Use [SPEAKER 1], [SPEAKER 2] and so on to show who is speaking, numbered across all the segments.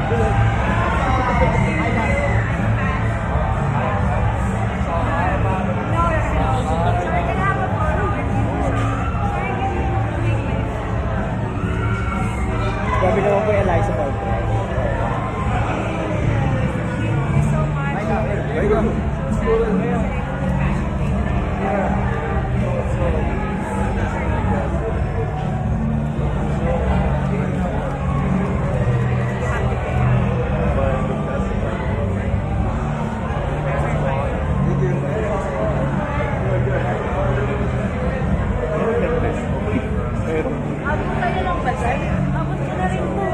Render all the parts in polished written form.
[SPEAKER 1] Grabe naman po yung Eliza Paul. There you go.
[SPEAKER 2] Abot tayo lang ba, sir? Abot ko na rin po.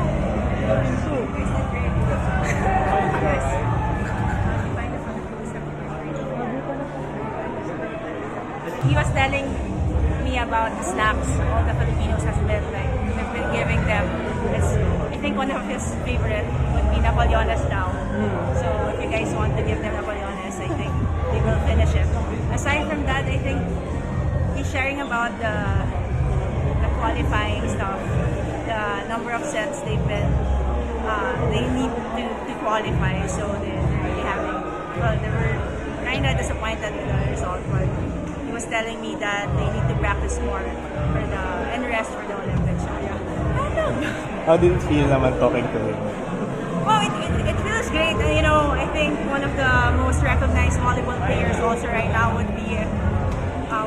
[SPEAKER 2] He was telling me about the snacks all the Filipinos has been giving them. It's, I think one of his favorite would be Napoleones now. So if you guys want to give them Napoleones, I think they will finish it. Aside from that, I think he's sharing about the qualifying stuff, the number of sets they need to qualify. So they're really having, well, they were kind of disappointed with the result, but he was telling me that they need to practice more and rest for the Olympics. So yeah, I don't know.
[SPEAKER 1] How did it feel naman talking to him?
[SPEAKER 2] Well, it feels great. And, you know, I think one of the most recognized volleyball players also right now would be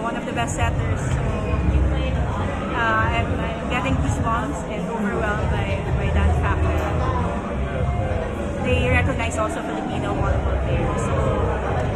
[SPEAKER 2] one of the best setters. So I'm getting goosebumps and overwhelmed by that fact that they recognize also Filipino volleyball players.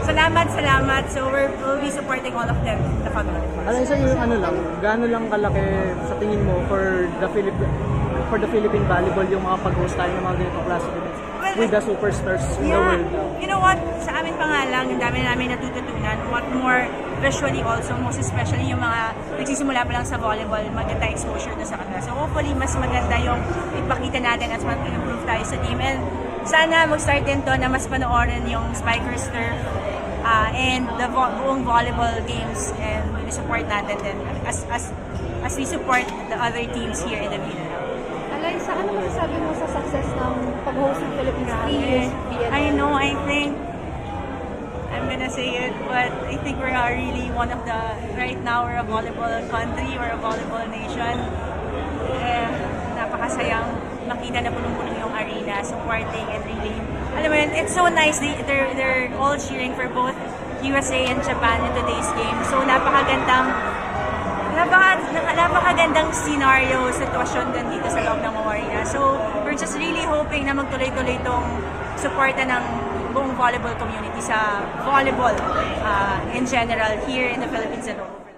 [SPEAKER 2] So salamat. So we'll be supporting all of them in the following months.
[SPEAKER 3] Ano isa yung ano lang, gaano lang kalaki sa tingin mo for the Philippine volleyball yung mga pag-host tayo ng mga ganitong klase of events with the superstars in the world now?
[SPEAKER 2] You know what? Sa amin pa nga lang, ang dami namin natututunan. What more visually also, most especially yung mga nagsisimula pa lang sa volleyball, maganda exposure na sa kanila. So hopefully, mas maganda yung ipakita natin at mag-improve tayo sa team. And sana mag-start din to na mas panoorin yung Spikers Turf and the buong volleyball games, and support natin din as we support the other teams here in the Philippines.
[SPEAKER 4] Eliza, ano masasabi mo sa success ng pag-host ng Philippines 3 years BNL?
[SPEAKER 2] I know, I think, I'm gonna say it, but I think we're really one of the, right now, we're a volleyball country, we're a volleyball nation. Napakasayang makita na punong-punong yung arena, supporting and really, alam mo yun, it's so nice, they're all cheering for both USA and Japan in today's game. So napakagandang scenario, sitwasyon din dito sa loob ng arena. So we're just really hoping na magtuloy-tuloy itong suporta ng buong volleyball community sa volleyball in general here in the Philippines and all over.